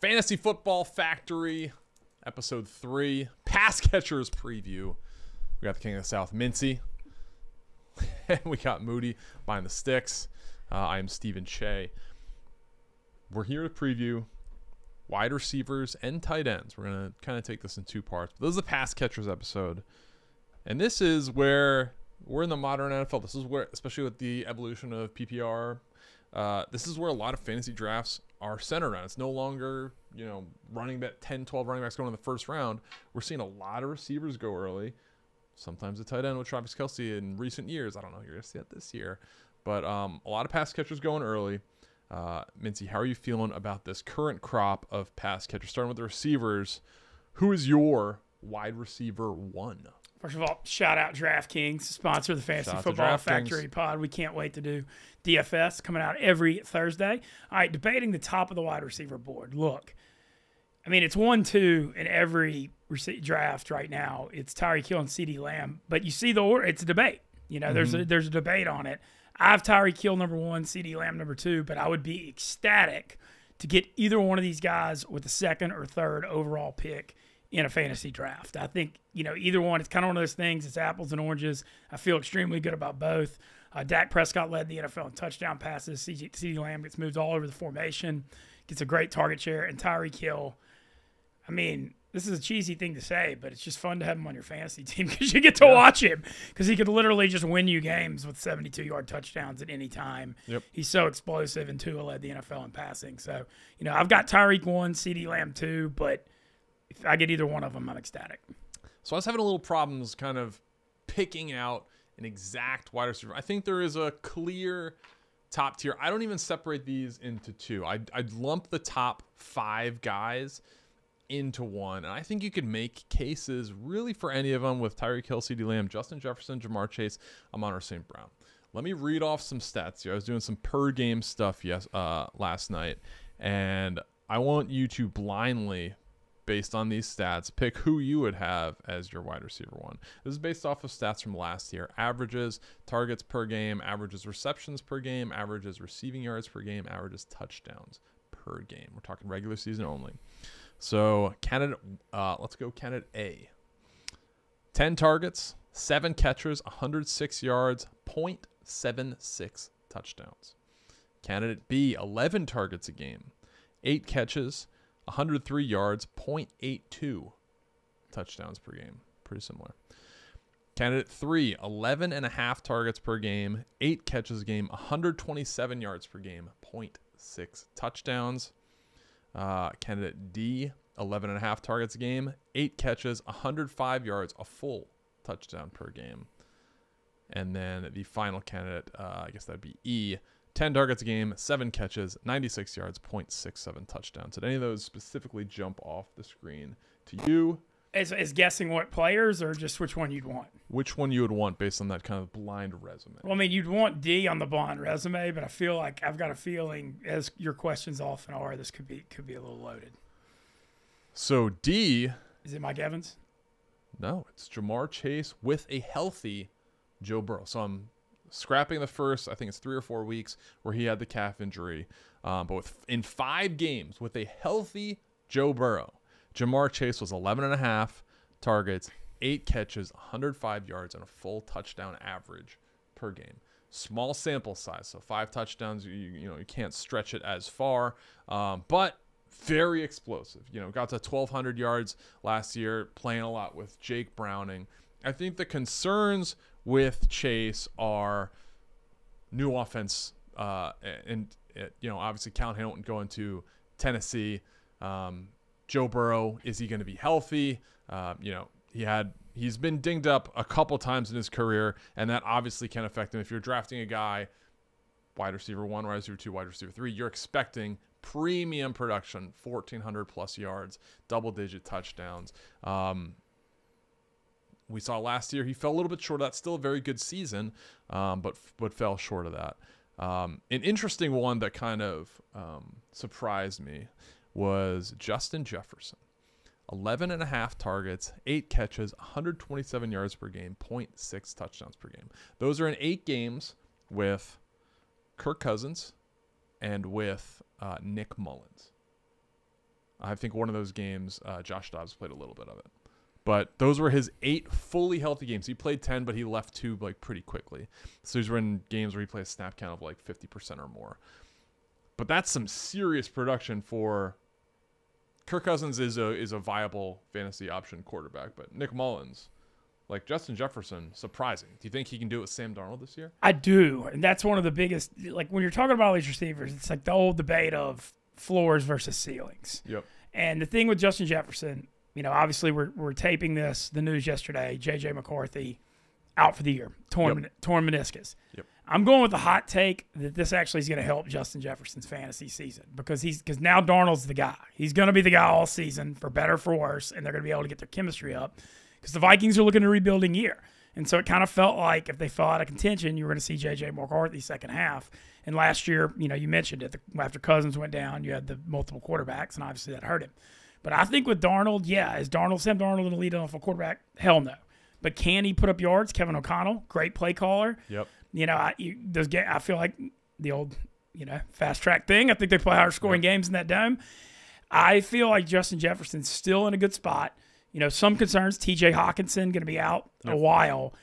Fantasy Football Factory, episode 3, Pass Catchers preview. We got the King of the South, Mintzy. And we got Moody behind the sticks. I am Stephen Cheah. We're here to preview wide receivers and tight ends. We're going to kind of take this in two parts. But this is the Pass Catchers episode. And this is where we're in the modern NFL. This is where, especially with the evolution of PPR, this is where a lot of fantasy drafts are centered around. It's no longer, running back 10, 12 running backs going in the first round. We're seeing a lot of receivers go early. Sometimes a tight end with Travis Kelce in recent years. I don't know if you're going to see that this year. But a lot of pass catchers going early. Mintzy, how are you feeling about this current crop of pass catchers? Starting with the receivers, who is your wide receiver one? First of all, shout out DraftKings, sponsor of the Fantasy Football Factory pod. We can't wait to do DFS coming out every Thursday. All right, debating the top of the wide receiver board. Look, I mean, it's 1-2 in every draft right now. It's Tyreek Hill and CeeDee Lamb, but you see the order. It's a debate. There's a debate on it. I have Tyreek Hill number 1, CeeDee Lamb number 2, but I would be ecstatic to get either one of these guys with the second or third overall pick in a fantasy draft. I think, either one, it's kind of one of those things. It's apples and oranges. I feel extremely good about both. Dak Prescott led the NFL in touchdown passes. CeeDee Lamb gets moved all over the formation, gets a great target share, and Tyreek Hill, I mean, this is a cheesy thing to say, but it's just fun to have him on your fantasy team because you get to watch him because he could literally just win you games with 72-yard touchdowns at any time. Yep. He's so explosive, and Tua led the NFL in passing. So, I've got Tyreek 1, CeeDee Lamb 2, but if I get either one of them, I'm ecstatic. So I was having a little problems kind of picking out an exact wide receiver. I think there is a clear top tier. I don't even separate these into two. I'd lump the top 5 guys into one. And I think you could make cases really for any of them with Tyreek Hill, CeeDee Lamb, Justin Jefferson, Jamar Chase, Amon-Ra St. Brown. Let me read off some stats here. I was doing some per game stuff last night, and I want you to blindly, based on these stats, pick who you would have as your wide receiver one. This is based off of stats from last year. Averages targets per game, averages receptions per game, averages receiving yards per game, averages touchdowns per game. We're talking regular season only. So candidate, let's go candidate A. 10 targets, 7 catches, 106 yards, 0.76 touchdowns. Candidate B, 11 targets a game, 8 catches, 103 yards, 0.82 touchdowns per game. Pretty similar. Candidate 3, 11.5 targets per game, 8 catches a game, 127 yards per game, 0.6 touchdowns. Candidate D, 11.5 targets a game, 8 catches, 105 yards, a full touchdown per game. And then the final candidate, I guess that'd be E, 10 targets a game, 7 catches, 96 yards, 0.67 touchdowns. Did any of those specifically jump off the screen to you? Is guessing what players or just which one you'd want? Which one you would want based on that kind of blind resume? Well, I mean, you'd want D on the blind resume, but I feel like I've got a feeling, as your questions often are, this could be a little loaded. So D. Is it Mike Evans? No, it's Jamar Chase with a healthy Joe Burrow. So I'm scrapping the first, I think it's 3 or 4 weeks where he had the calf injury. But in 5 games with a healthy Joe Burrow, Jamar Chase was 11.5 targets, 8 catches, 105 yards, and a full touchdown average per game. Small sample size, so 5 touchdowns. You can't stretch it as far, but very explosive. Got to 1,200 yards last year, playing a lot with Jake Browning. I think the concerns with Chase are new offense, and obviously Cal Hamilton going to Tennessee. Joe Burrow, is he going to be healthy? He's been dinged up a couple times in his career, and that obviously can affect him. If you're drafting a guy, wide receiver 1, wide receiver 2, wide receiver 3, you're expecting premium production, 1,400 plus yards, double-digit touchdowns. We saw last year he fell a little bit short of that. Still a very good season, but fell short of that. An interesting one that kind of surprised me was Justin Jefferson. 11.5 targets, 8 catches, 127 yards per game, 0.6 touchdowns per game. Those are in 8 games with Kirk Cousins and with Nick Mullins. I think one of those games, Josh Dobbs played a little bit of it. But those were his 8 fully healthy games. He played 10, but he left 2 like pretty quickly. So these were in games where he played a snap count of like 50% or more. But that's some serious production for Kirk Cousins is a viable fantasy option quarterback. But Nick Mullins, like Justin Jefferson, surprising. Do you think he can do it with Sam Darnold this year? I do. And that's one of the biggest, like when you're talking about all these receivers, it's like the old debate of floors versus ceilings. Yep. And the thing with Justin Jefferson, obviously we're taping the news yesterday. J.J. McCarthy out for the year, torn meniscus. Yep. I'm going with the hot take that this actually is going to help Justin Jefferson's fantasy season because now Darnold's the guy. He's going to be the guy all season for better or for worse, and they're going to be able to get their chemistry up because the Vikings are looking at a rebuilding year. And so it kind of felt like if they fell out of contention, you were going to see J.J. McCarthy second half. And last year, you mentioned it, after Cousins went down, you had the multiple quarterbacks, and obviously that hurt him. But I think with Darnold, is Sam Darnold going to lead off a quarterback? Hell no. But can he put up yards? Kevin O'Connell, great play caller. Yep. I feel like the old, fast track thing. I think they play higher scoring games in that dome. I feel like Justin Jefferson's still in a good spot. Some concerns. T.J. Hawkinson going to be out a while.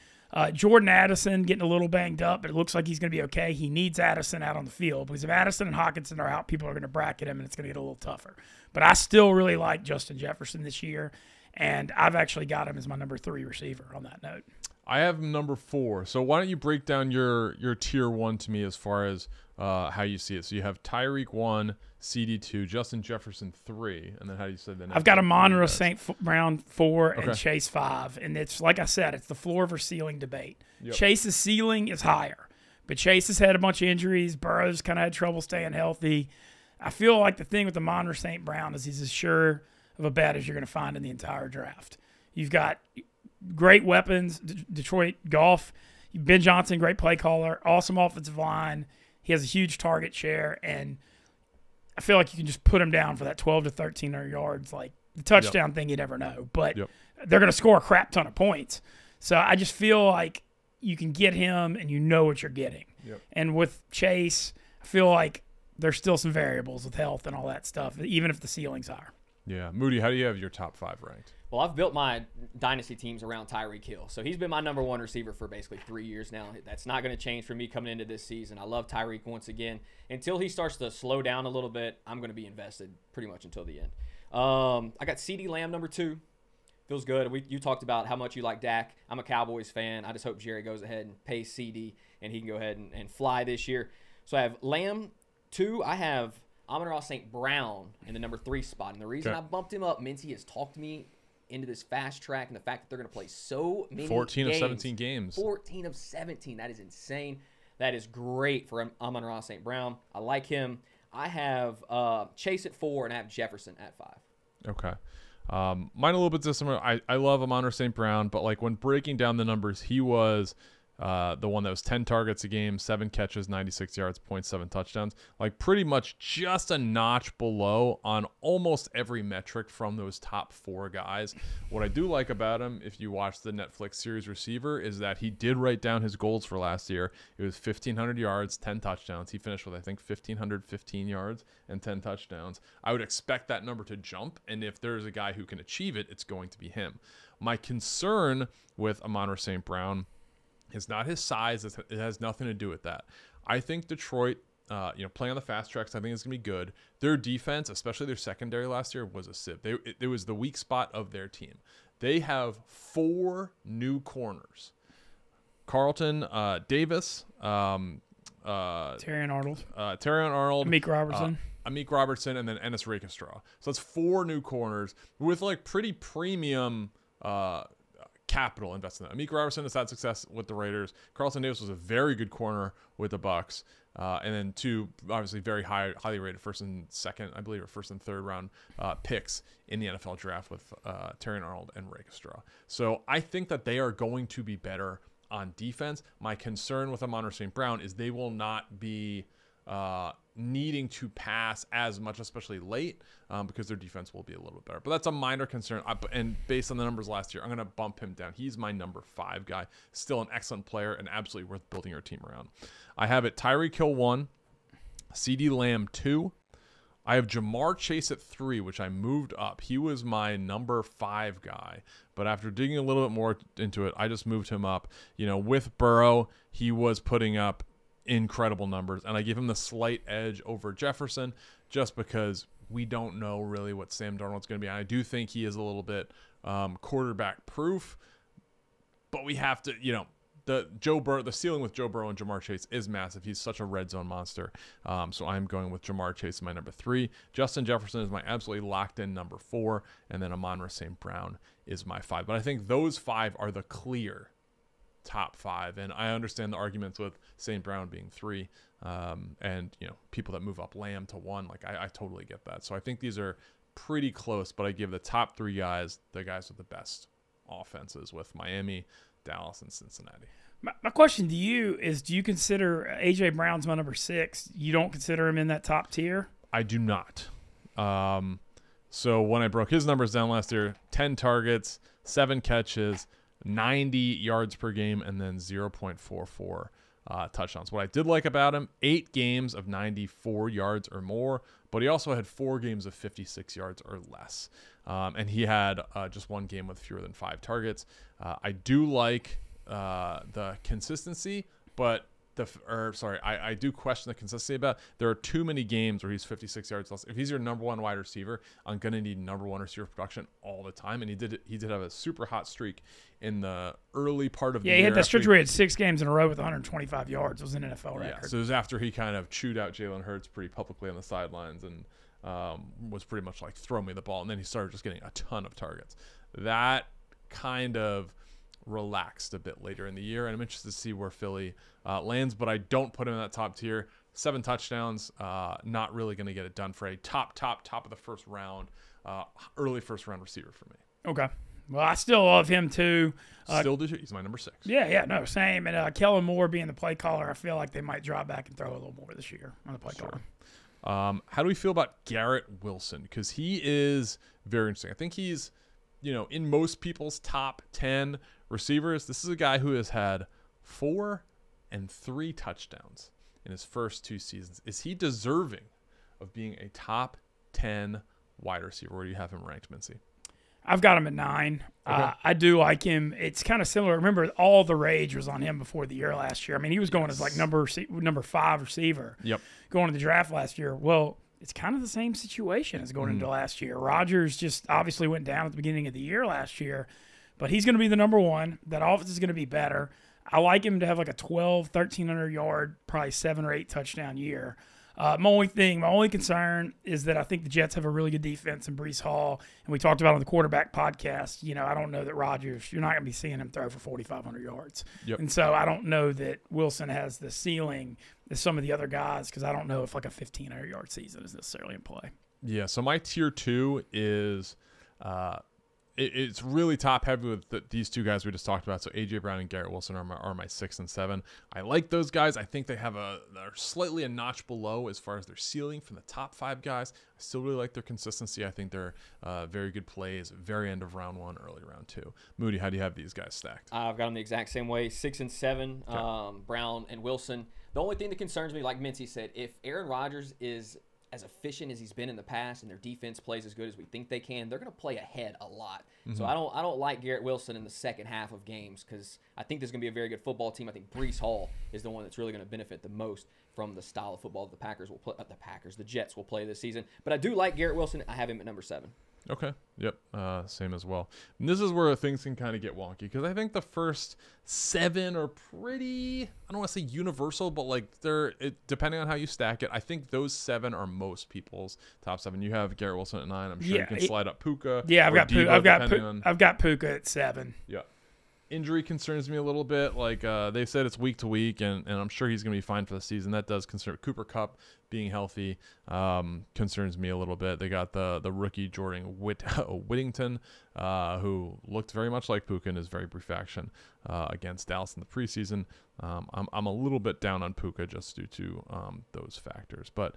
Jordan Addison getting a little banged up, but it looks like he's going to be okay. He needs Addison out on the field because if Addison and Hawkinson are out, people are going to bracket him, and it's going to get a little tougher. But I still really like Justin Jefferson this year, and I've actually got him as my number 3 receiver on that note. I have number 4. So why don't you break down your tier 1 to me as far as how you see it? So you have Tyreek 1, CD 2, Justin Jefferson 3, and then how do you say the next? I've got Amon-Ra St. Brown 4 and Chase 5, and it's like I said, it's the floor versus ceiling debate. Yep. Chase's ceiling is higher, but Chase has had a bunch of injuries. Burrow's kind of had trouble staying healthy. I feel like the thing with Amon-Ra St. Brown is he's as sure of a bet as you're going to find in the entire draft. You've got great weapons, Detroit Goff, Ben Johnson, great play caller, awesome offensive line. He has a huge target share, and I feel like you can just put him down for that 12 to 1,300 yards. Like the touchdown thing, you never know. But they're going to score a crap ton of points. So I just feel like you can get him and you know what you're getting. Yep. And with Chase, I feel like there's still some variables with health and all that stuff, even if the ceiling's higher. Yeah. Moody, how do you have your top 5 ranked? Well, I've built my dynasty teams around Tyreek Hill. So he's been my number 1 receiver for basically 3 years now. That's not going to change for me coming into this season. I love Tyreek once again. Until he starts to slow down a little bit, I'm going to be invested pretty much until the end. I got CeeDee Lamb number 2. Feels good. You talked about how much you like Dak. I'm a Cowboys fan. I just hope Jerry goes ahead and pays CD and he can go ahead and fly this year. So I have Lamb 2. I have Amon-Ra St. Brown in the number 3 spot. And the reason I bumped him up, Mintzy has talked me into this fast track and the fact that they're going to play so many 14 of 17 games. 14 of 17. That is insane. That is great for Amon-Ra St. Brown. I like him. I have Chase at 4 and I have Jefferson at 5. Okay. Mine a little bit dissimilar. I love Amon-Ra St. Brown, but like when breaking down the numbers, he was the one that was 10 targets a game, 7 catches, 96 yards, 0.7 touchdowns. Like pretty much just a notch below on almost every metric from those top 4 guys. What I do like about him, if you watch the Netflix series Receiver, is that he did write down his goals for last year. It was 1,500 yards, 10 touchdowns. He finished with, I think, 1,515 yards and 10 touchdowns. I would expect that number to jump, and if there's a guy who can achieve it, it's going to be him. My concern with Amon-Ra St. Brown is not his size. It has nothing to do with that. I think Detroit, playing on the fast tracks, I think it's going to be good. Their defense, especially their secondary last year, was a sieve. It was the weak spot of their team. They have 4 new corners. Carlton Davis, Terrion Arnold, Amik Robertson, and then Ennis Rakestraw. So that's 4 new corners with like pretty premium capital invested in that. Amik Robertson has had success with the Raiders. Carlton Davis was a very good corner with the Bucks. And then 2 obviously very highly rated first and second, I believe, or first and third round picks in the NFL draft with Terrion Arnold and Rakestraw. So I think that they are going to be better on defense. My concern with Amon-Ra St. Brown is they will not be needing to pass as much, especially late, because their defense will be a little bit better. But that's a minor concern. And based on the numbers last year, I'm going to bump him down. He's my number 5 guy. Still an excellent player and absolutely worth building your team around. I have it Tyreek Hill 1, CeeDee Lamb 2, I have Jamar Chase at 3, which I moved up. He was my number 5 guy, but after digging a little bit more into it, I just moved him up. With Burrow, he was putting up incredible numbers, and I give him the slight edge over Jefferson just because we don't know really what Sam Darnold's going to be. And I do think he is a little bit quarterback proof, but we have to, the ceiling with Joe Burrow and Jamar Chase is massive. He's such a red zone monster. So I'm going with Jamar Chase, my number 3. Justin Jefferson is my absolutely locked in number 4, and then Amon-Ra St. Brown is my 5. But I think those 5 are the clear top 5, and I understand the arguments with St. Brown being 3, and people that move up Lamb to 1. Like I totally get that. So I think these are pretty close, but I give the top 3 guys the guys with the best offenses with Miami, Dallas, and Cincinnati. My question to you is, do you consider A.J. Brown's my number 6? You don't consider him in that top tier? I do not. So when I broke his numbers down last year, 10 targets, 7 catches, 90 yards per game, and then 0.44 touchdowns. What I did like about him, 8 games of 94 yards or more, but he also had 4 games of 56 yards or less. And he had just 1 game with fewer than 5 targets. I do like the consistency, but I do question the consistency about. There are too many games where he's 56 yards less. If he's your number 1 wide receiver, I'm gonna need number 1 receiver production all the time. And he did have a super hot streak in the early part of the year. Yeah, he had that stretch where he had 6 games in a row with 125 yards. It was an NFL record. Yeah, so it was after he kind of chewed out Jalen Hurts pretty publicly on the sidelines and was pretty much like, throw me the ball. And then he started just getting a ton of targets. That kind of relaxed a bit later in the year, and I'm interested to see where Philly lands, but I don't put him in that top tier. 7 touchdowns, not really going to get it done for a top of the first round, early first round receiver for me. Okay. Well, I still love him too. Still do. He's my number 6. Yeah, no, same. And Kellen Moore being the play caller, I feel like they might drop back and throw a little more this year on the play caller. How do we feel about Garrett Wilson? Because he is very interesting. I think he's, in most people's top 10 receivers, this is a guy who has had 4 and 3 touchdowns in his first 2 seasons. Is he deserving of being a top 10 wide receiver? Where do you have him ranked, Mintzy? I've got him at 9. Okay. I do like him. It's kind of similar. Remember, all the rage was on him before the year last year. I mean, he was going as like number 5 receiver. Yep. Going to the draft last year. Well, it's kind of the same situation as going into last year. Rodgers just obviously went down at the beginning of the year last year, but he's going to be the number 1. That offense is going to be better. I like him to have like a 1,300 yard, probably 7 or 8 touchdown year. My only concern is that I think the Jets have a really good defense in Breece Hall, and we talked about on the quarterback podcast. I don't know that Rodgers, you're not going to be seeing him throw for 4,500 yards. Yep. And so I don't know that Wilson has the ceiling as some of the other guys, because I don't know if like a 1,500 yard season is necessarily in play. Yeah, so my tier 2 is it's really top heavy with these 2 guys we just talked about. So A.J. Brown and Garrett Wilson are my 6 and 7. I like those guys. I think they're slightly a notch below as far as their ceiling from the top 5 guys. I still really like their consistency. I think they're very good plays, very end of round 1, early round 2. Moody, how do you have these guys stacked? I've got them the exact same way, 6 and 7, okay. Brown and Wilson. The only thing that concerns me, like Mintzy said, if Aaron Rodgers is as efficient as he's been in the past and their defense plays as good as we think they can, they're going to play ahead a lot. Mm-hmm. So I don't like Garrett Wilson in the second half of games, because I think there's going to be a very good football team. I think Breece Hall is the one that's really going to benefit the most from the style of football the Packers will play. The Jets will play this season. But I do like Garrett Wilson. I have him at number 7. Okay. Yep. Same as well. And this is where things can kind of get wonky, because I think the first 7 are pretty, I don't want to say universal, but like depending on how you stack it, I think those 7 are most people's top 7. You have Garrett Wilson at 9. I'm sure you can slide up Puka. Yeah, I've got Puka at 7. Yeah. Injury concerns me a little bit. Like they said, it's week to week, and I'm sure he's going to be fine for the season. That does concern Cooper Kupp being healthy. Concerns me a little bit. They got the rookie Jordan Whittington, who looked very much like Puka in his very brief action against Dallas in the preseason. I'm a little bit down on Puka just due to those factors. But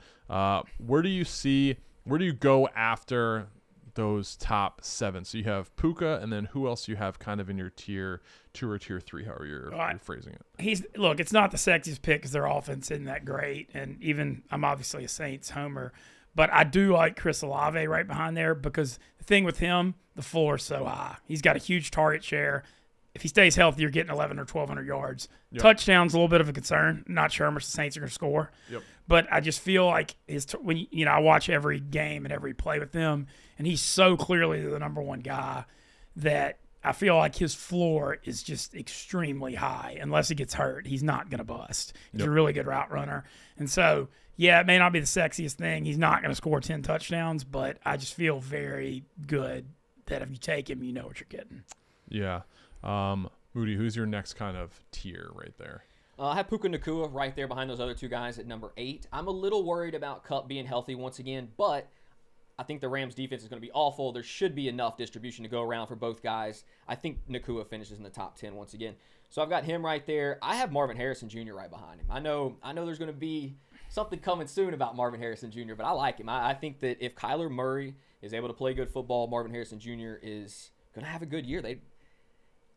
where do you go after those top 7? So you have Puka, and then who else you have kind of in your tier 2 or tier 3, however you're phrasing it? It's not the sexiest pick because their offense isn't that great, and even I'm obviously a Saints homer, But I do like Chris Olave right behind there because the thing with him, the floor is so high. He's got a huge target share. If he stays healthy, you're getting 1,100 or 1,200 yards. Yep. Touchdowns a little bit of a concern. Not sure how much the Saints are going to score. Yep. But I just feel like when I watch every game and every play with them, and he's so clearly the number one guy that I feel like his floor is just extremely high. Unless he gets hurt, he's not going to bust. He's a really good route runner. And so, yeah, it may not be the sexiest thing. He's not going to score 10 touchdowns, but I just feel very good that if you take him, you know what you're getting. Yeah. Moody, who's your next kind of tier right there? I have Puka Nacua right there behind those other two guys at number 8. I'm a little worried about Kupp being healthy once again, but I think the Rams defense is going to be awful. There should be enough distribution to go around for both guys. I think Nacua finishes in the top 10 once again. So I've got him right there. I have Marvin Harrison Jr. right behind him. I know there's going to be something coming soon about Marvin Harrison Jr., but I like him. I think that if Kyler Murray is able to play good football, Marvin Harrison Jr. is going to have a good year.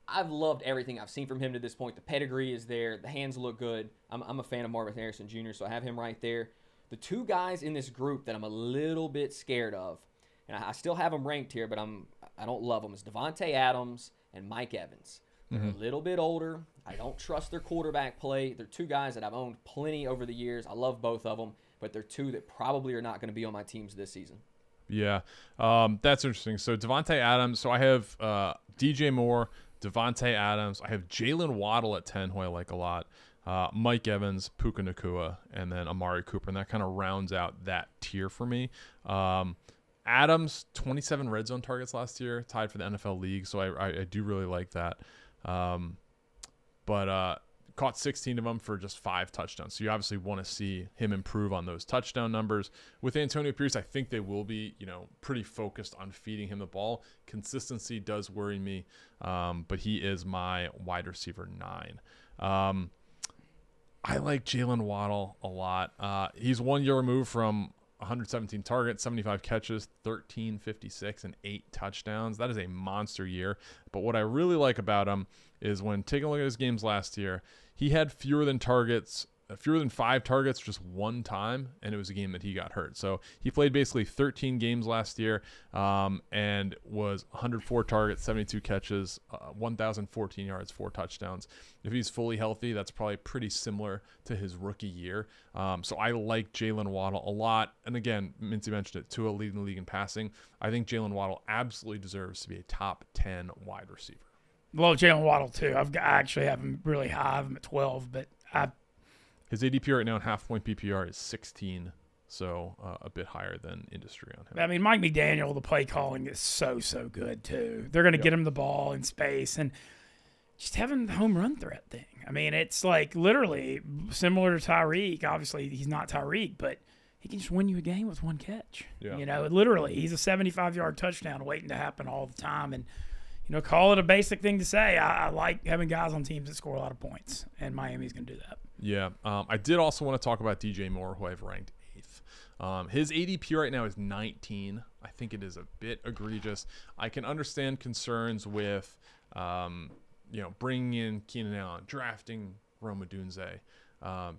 I've loved everything I've seen from him to this point. The pedigree is there. The hands look good. I'm a fan of Marvin Harrison Jr., so I have him right there. The two guys in this group that I'm a little bit scared of, and I still have them ranked here, but I don't love them, is Devontae Adams and Mike Evans. They're a little bit older. I don't trust their quarterback play. They're two guys that I've owned plenty over the years. I love both of them, but they're two that probably are not going to be on my teams this season. Yeah, that's interesting. So Devontae Adams, so I have DJ Moore, Devontae Adams. I have Jalen Waddle at 10, who I like a lot. Mike Evans, Puka Nacua, and then Amari Cooper. And that kind of rounds out that tier for me. Adams, 27 red zone targets last year, tied for the NFL league. So I do really like that. But caught 16 of them for just 5 touchdowns. So you obviously want to see him improve on those touchdown numbers. With Antonio Pierce, I think they will be, pretty focused on feeding him the ball. Consistency does worry me, but he is my wide receiver 9. I like Jalen Waddle a lot. He's 1 year removed from 117 targets, 75 catches, 1356, and 8 touchdowns. That is a monster year. But what I really like about him is when taking a look at his games last year, he had fewer than 5 targets just one time, and it was a game that he got hurt. So he played basically 13 games last year and was 104 targets, 72 catches, 1,014 yards, 4 touchdowns. If he's fully healthy, that's probably pretty similar to his rookie year. So I like Jalen Waddle a lot. And again, Mintzy mentioned it, Tua leading the league in passing. I think Jalen Waddle absolutely deserves to be a top 10 wide receiver. Love Jalen Waddle too. I actually have him really high. I have him at 12, but his ADP right now in half-point PPR is 16, so a bit higher than industry on him. I mean, Mike McDaniel, the play calling is so good too. They're going to get him the ball in space and just having the home run threat thing. I mean, it's like literally similar to Tyreek. Obviously, he's not Tyreek, but he can just win you a game with one catch. Yeah. Literally, he's a 75-yard touchdown waiting to happen all the time. And call it a basic thing to say. I like having guys on teams that score a lot of points, and Miami's going to do that. Yeah. I did also want to talk about DJ Moore, who I've ranked 8th. His ADP right now is 19. I think it is a bit egregious. I can understand concerns with, bringing in Keenan Allen, drafting Rome Odunze.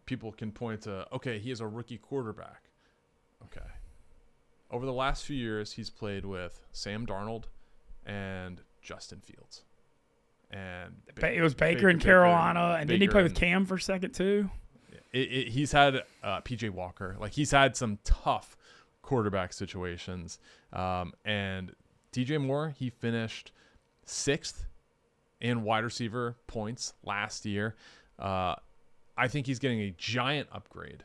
People can point to, okay, he is a rookie quarterback. Okay. Over the last few years, he's played with Sam Darnold and Justin Fields. And it was Baker in Carolina, and didn't he play with Cam for a second too? He's had PJ Walker. Like, he's had some tough quarterback situations. And DJ Moore, he finished 6th in wide receiver points last year. I think he's getting a giant upgrade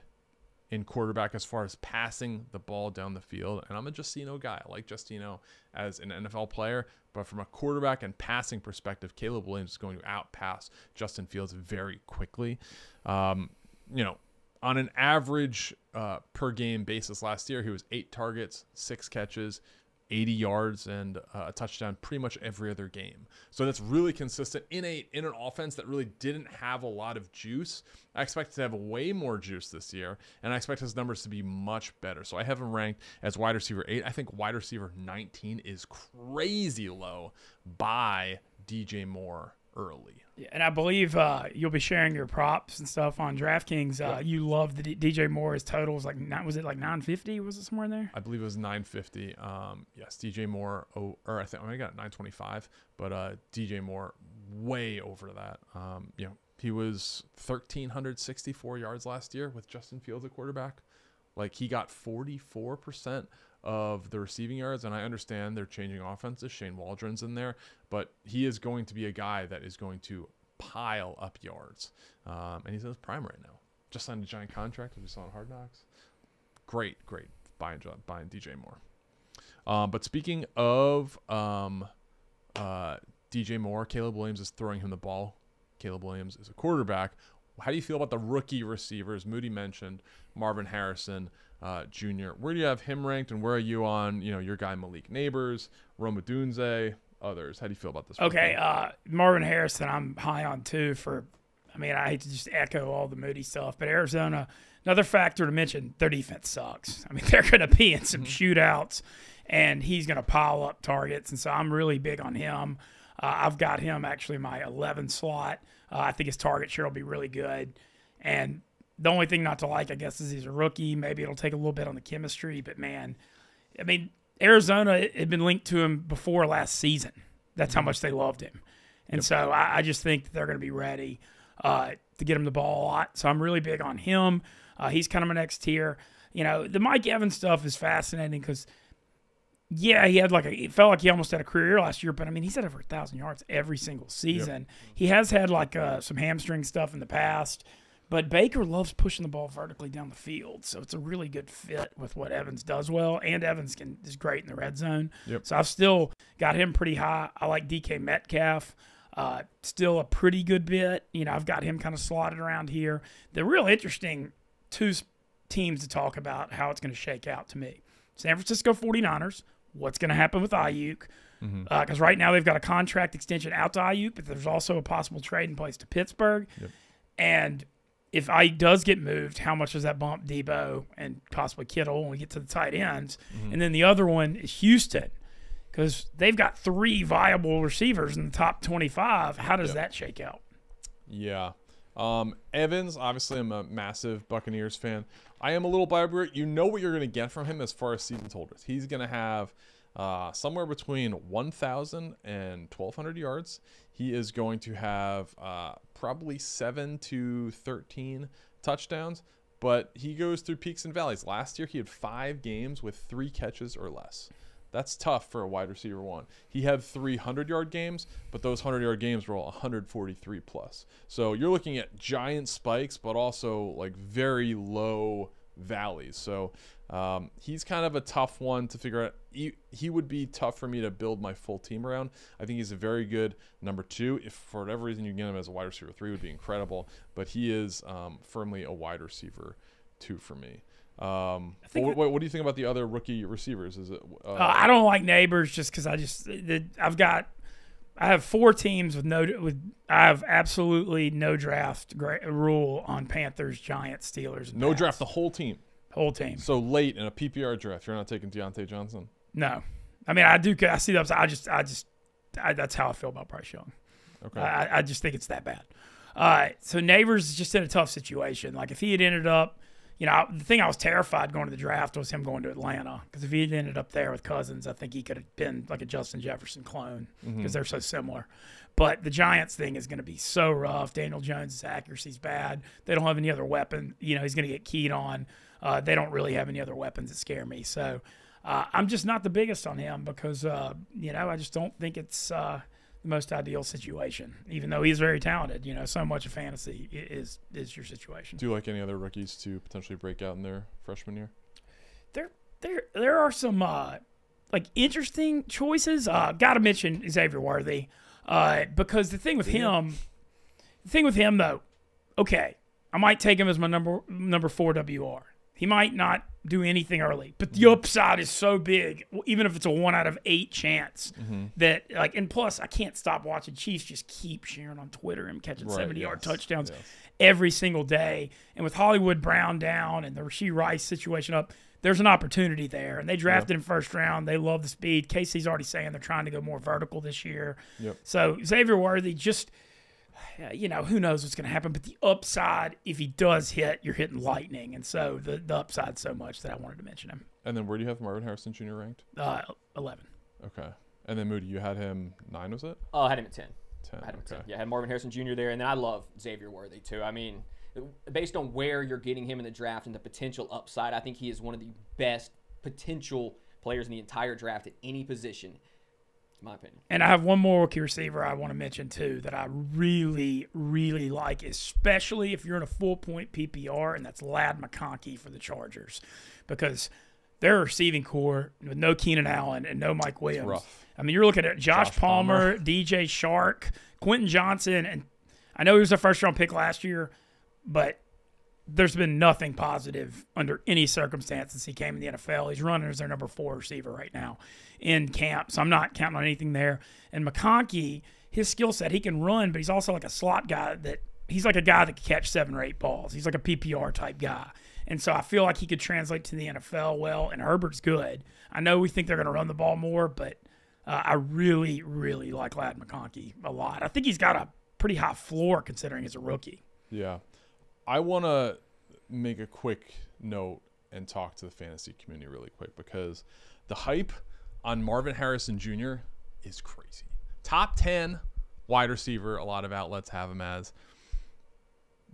in quarterback as far as passing the ball down the field. And I'm a Justino guy. I like Justino as an NFL player. But from a quarterback and passing perspective, Caleb Williams is going to outpass Justin Fields very quickly. On an average per game basis last year, he was 8 targets, 6 catches, 80 yards, and a touchdown pretty much every other game. So that's really consistent in an offense that really didn't have a lot of juice. I expect to have way more juice this year, and I expect his numbers to be much better. So I have him ranked as wide receiver 8. I think wide receiver 19 is crazy low by DJ Moore early. Yeah, and I believe you'll be sharing your props and stuff on DraftKings. You love the DJ Moore. His total was was it like 950? Was it somewhere in there? I believe it was 950. Yes, DJ Moore. I think I got 925, but DJ Moore way over that. He was 1,364 yards last year with Justin Fields at quarterback. Like, he got 44% of the receiving yards, and I understand they're changing offenses. Shane Waldron's in there, but he is going to be a guy that is going to pile up yards. And he's in his prime right now. Just signed a giant contract, as we saw in Hard Knocks. Great buying DJ Moore. But speaking of DJ Moore, Caleb Williams is throwing him the ball. Caleb Williams is a quarterback. How do you feel about the rookie receivers? Moody mentioned Marvin Harrison Jr. Where do you have him ranked, and where are you on your guy Malik Neighbors, Rome Odunze, others? How do you feel about this? Okay, Marvin Harrison I'm high on too. I hate to just echo all the Moody stuff, but Arizona, another factor to mention, their defense sucks. I mean, they're going to be in some shootouts, and he's going to pile up targets, and so I'm really big on him. I've got him actually in my 11 slot. I think his target share will be really good. And the only thing not to like, I guess, is he's a rookie. Maybe it'll take a little bit on the chemistry. But, man, I mean, Arizona had been linked to him before last season. That's how much they loved him. And so I just think that they're going to be ready to get him the ball a lot. So I'm really big on him. He's kind of my next tier. The Mike Evans stuff is fascinating because – yeah, it felt like he almost had a career year last year, but I mean, he's had over 1,000 yards every single season. Yep. He has had some hamstring stuff in the past, but Baker loves pushing the ball vertically down the field, so it's a really good fit with what Evans does well, and Evans is great in the red zone. Yep. So I've still got him pretty high. I like DK Metcalf, still a pretty good bit. I've got him kind of slotted around here. The real interesting two teams to talk about how it's going to shake out to me. San Francisco 49ers. What's going to happen with Ayuk? Because right now they've got a contract extension out to Ayuk, but there's also a possible trade in place to Pittsburgh. Yep. And if Ayuk does get moved, how much does that bump Debo and possibly Kittle when we get to the tight ends? And then the other one is Houston, because they've got 3 viable receivers in the top 25. How does that shake out? Yeah. Evans, obviously I'm a massive Buccaneers fan. I am a little biased. You know what you're going to get from him as far as season totals. He's going to have somewhere between 1,000 and 1,200 yards. He is going to have probably 7 to 13 touchdowns, but he goes through peaks and valleys. Last year he had 5 games with 3 catches or less. That's tough for a wide receiver one. He had 300-yard games, but those 100-yard games were all 143 plus. So you're looking at giant spikes, but also like very low valleys. So he's kind of a tough one to figure out. He would be tough for me to build my full team around. I think he's a very good number 2. If for whatever reason you get him as a wide receiver 3, would be incredible. But he is firmly a wide receiver 2 for me. What do you think about the other rookie receivers? Is it? I don't like Neighbors just because I have 4 teams I have absolutely no draft rule on Panthers, Giants, Steelers. And no Pats. Draft the whole team. Whole team. So late in a PPR draft, you're not taking Deontay Johnson. No, I mean I do. I see that. That's how I feel about Bryce Young. Okay. I just think it's that bad. So Neighbors is just in a tough situation. Like if he had ended up. The thing I was terrified going to the draft was him going to Atlanta, because if he had ended up there with Cousins, I think he could have been like a Justin Jefferson clone, because they're so similar. But the Giants thing is going to be so rough. Daniel Jones' accuracy's bad. They don't have any other weapon. He's going to get keyed on. They don't really have any other weapons that scare me. So I'm just not the biggest on him because, I just don't think it's the most ideal situation, even though he's very talented. So much of fantasy is your situation. Do you like any other rookies to potentially break out in their freshman year? There are some interesting choices. Got to mention Xavier Worthy, because the thing with him though, okay, I might take him as my number 4 WR. He might not do anything early, but the upside is so big, even if it's a 1 out of 8 chance that and plus I can't stop watching Chiefs just keep sharing on Twitter him catching 70-yard touchdowns every single day. And with Hollywood Brown down and the Rashee Rice situation up, there's an opportunity there. And they drafted him first round. They love the speed. Casey's already saying they're trying to go more vertical this year. So Xavier Worthy, just who knows what's going to happen. But the upside, if he does hit, you're hitting lightning. And so the upside's so much that I wanted to mention him. And then where do you have Marvin Harrison Jr. ranked? 11. Okay. And then Moody, you had him 9, was it? Oh, I had him at 10. 10. I had him okay. at 10. Yeah, I had Marvin Harrison Jr. there, and then I love Xavier Worthy too. I mean, based on where you're getting him in the draft and the potential upside, I think he is one of the best potential players in the entire draft at any position, in my opinion. And I have one more rookie receiver I want to mention too that I really, really like, especially if you're in a full-point PPR, and that's Ladd McConkey for the Chargers, because their receiving core with no Keenan Allen and no Mike Williams. Rough. I mean, you're looking at Josh Palmer, DJ Shark, Quentin Johnson, and I know he was a first-round pick last year, but there's been nothing positive under any circumstance since he came in the NFL. He's running as their number 4 receiver right now in camp, so I'm not counting on anything there. And McConkey, his skill set, he can run, but he's also like a slot guy he's like a guy that can catch 7 or 8 balls. He's like a PPR type guy. And so I feel like he could translate to the NFL well, and Herbert's good. I know we think they're going to run the ball more, but I really, really like Ladd McConkey a lot. I think he's got a pretty high floor considering he's a rookie. Yeah. I want to make a quick note and talk to the fantasy community really quick, because the hype on Marvin Harrison Jr. is crazy. Top 10 wide receiver, a lot of outlets have him as.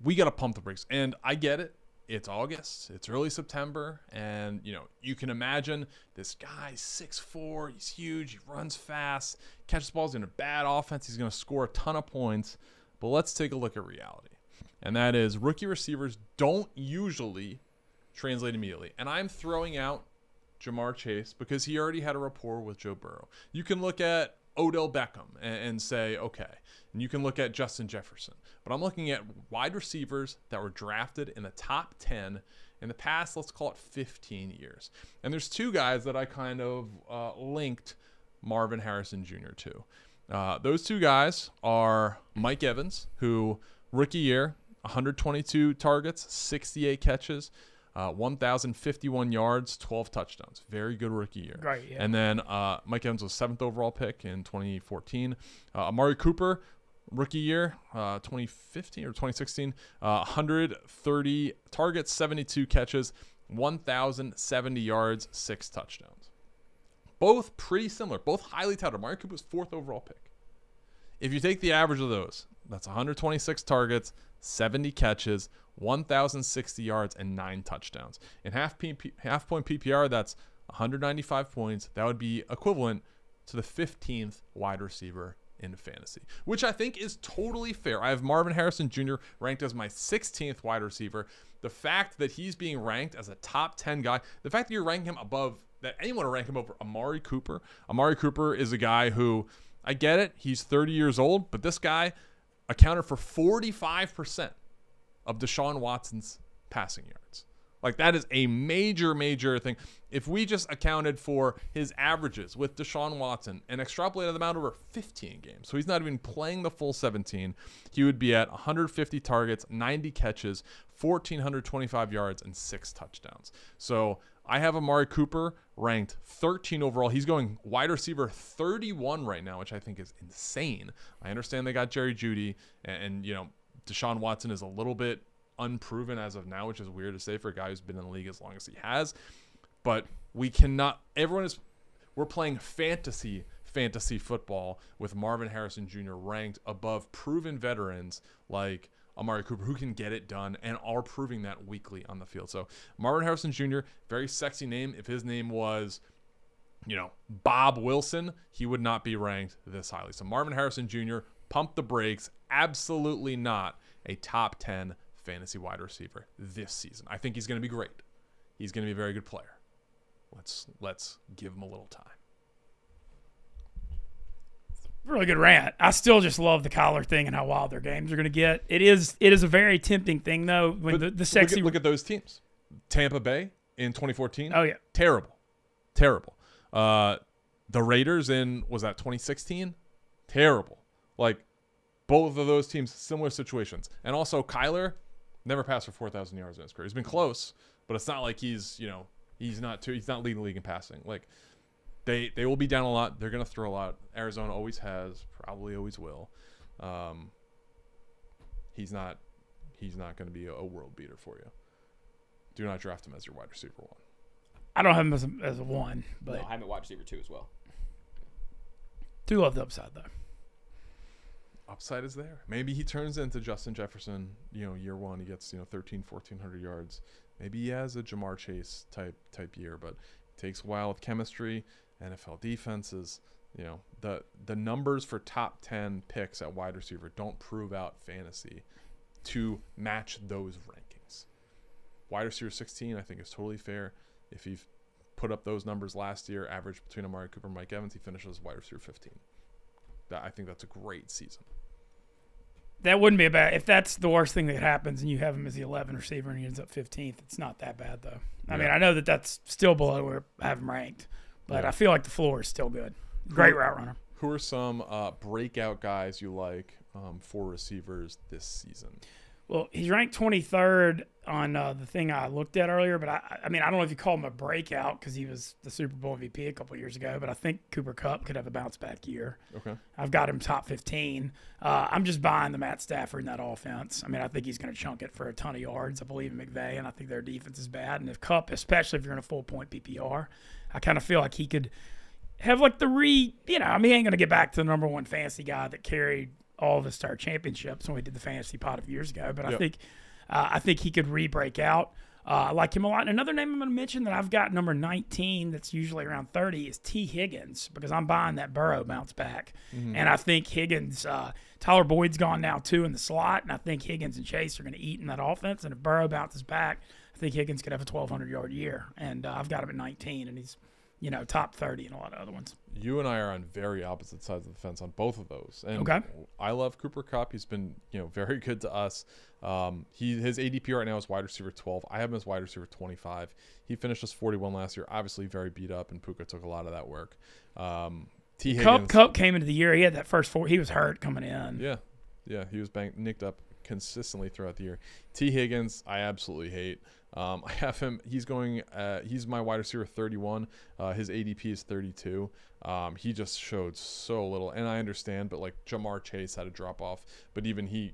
We got to pump the brakes. And I get it. It's August. It's early September. And, you can imagine this guy's 6'4". He's huge. He runs fast. Catches balls in a bad offense. He's going to score a ton of points. But let's take a look at reality. And that is rookie receivers don't usually translate immediately. And I'm throwing out Jamar Chase because he already had a rapport with Joe Burrow. You can look at Odell Beckham and say, okay. And you can look at Justin Jefferson. But I'm looking at wide receivers that were drafted in the top 10 in the past, let's call it 15 years. And there's 2 guys that I kind of linked Marvin Harrison Jr. to. Those 2 guys are Mike Evans, who rookie year, 122 targets, 68 catches, 1,051 yards, 12 touchdowns. Very good rookie year. Right, yeah. And then Mike Evans was 7th overall pick in 2014. Amari Cooper, rookie year, 2015 or 2016, 130 targets, 72 catches, 1,070 yards, 6 touchdowns. Both pretty similar. Both highly touted. Amari Cooper was 4th overall pick. If you take the average of those, that's 126 targets, 70 catches, 1,060 yards, and 9 touchdowns. In half-point PPR, that's 195 points. That would be equivalent to the 15th wide receiver in fantasy, which I think is totally fair. I have Marvin Harrison Jr. ranked as my 16th wide receiver. The fact that he's being ranked as a top 10 guy, the fact that you're ranking him above, that anyone would rank him over Amari Cooper. Amari Cooper is a guy who, I get it, he's 30 years old, but this guy accounted for 45% of Deshaun Watson's passing yards. Like, that is a major, major thing. If we just accounted for his averages with Deshaun Watson and extrapolated them out over 15 games, so he's not even playing the full 17, he would be at 150 targets, 90 catches, 1,425 yards, and 6 touchdowns. So I have Amari Cooper ranked 13 overall. He's going wide receiver 31 right now, which I think is insane. I understand they got Jerry Jeudy, and Deshaun Watson is a little bit unproven as of now, which is weird to say for a guy who's been in the league as long as he has. But we cannot, we're playing fantasy football with Marvin Harrison Jr. ranked above proven veterans like Amari Cooper, who can get it done and are proving that weekly on the field. So Marvin Harrison Jr., very sexy name. If his name was, Bob Wilson, he would not be ranked this highly. So Marvin Harrison Jr., pump the brakes. Absolutely not a top 10 fantasy wide receiver this season. I think he's going to be great. He's going to be a very good player. Let's give him a little time. Really good rant. I still just love the collar thing and how wild their games are going to get. It is a very tempting thing though when the sexy look at those teams. Tampa Bay in 2014. Oh yeah. Terrible. The Raiders in, was that 2016? Terrible. Like, both of those teams, similar situations. And also Kyler never passed for 4,000 yards in his career. He's been close, but it's not like he's not leading the league in passing. Like, they will be down a lot. They're going to throw a lot. Arizona always has, probably always will. he's not going to be a world beater for you. Do not draft him as your wide receiver 1. I don't have him as a 1, but no, I have him at wide receiver 2 as well. Do love the upside though. Upside is there. Maybe he turns into Justin Jefferson, year 1, he gets, 1,400 yards. Maybe he has a Jamar Chase type year, but it takes a while with chemistry, NFL defenses. The numbers for top 10 picks at wide receiver don't prove out fantasy to match those rankings. Wide receiver 16, I think, is totally fair. If he put up those numbers last year, average between Amari Cooper and Mike Evans, he finishes wide receiver 15. I think that's a great season. That wouldn't be bad. If that's the worst thing that happens and you have him as the 11 receiver and he ends up 15th, it's not that bad, though. I mean, I know that's still below where I have him ranked, but I feel like the floor is still good. Great route runner. Who are some breakout guys you like for receivers this season? Well, he's ranked 23rd on the thing I looked at earlier, but I mean, I don't know if you call him a breakout because he was the Super Bowl MVP a couple of years ago, but I think Cooper Kupp could have a bounce back year. Okay. I've got him top 15. I'm just buying the Matt Stafford in that offense. I mean, I think he's going to chunk it for a ton of yards. I believe in McVay, and I think their defense is bad. And if Kupp, especially if you're in a full-point PPR, I kind of feel like he could have like he ain't going to get back to the number 1 fantasy guy that carried all of us to our championships when we did the fantasy pot a few years ago. But I think he could re-break out. I like him a lot. And another name I'm going to mention that I've got number 19 that's usually around 30 is T. Higgins because I'm buying that Burrow bounce back. Mm-hmm. And I think Higgins, Tyler Boyd's gone now too in the slot, and I think Higgins and Chase are going to eat in that offense. And if Burrow bounces back, I think Higgins could have a 1,200-yard year. And I've got him at 19, and he's top 30 and a lot of other ones. You and I are on very opposite sides of the fence on both of those. And okay. I love Cooper Kupp. He's been, very good to us. His ADP right now is wide receiver 12. I have him as wide receiver 25. He finished as 41 last year. Obviously very beat up, and Puka took a lot of that work. T. Higgins. Kupp came into the year. He had that first 4. He was hurt coming in. Yeah. He was nicked up consistently throughout the year. T. Higgins, I absolutely hate. I have him. He's my wide receiver 31. His ADP is 32. He just showed so little, and I understand, but like Jamar Chase had a drop off. But even he,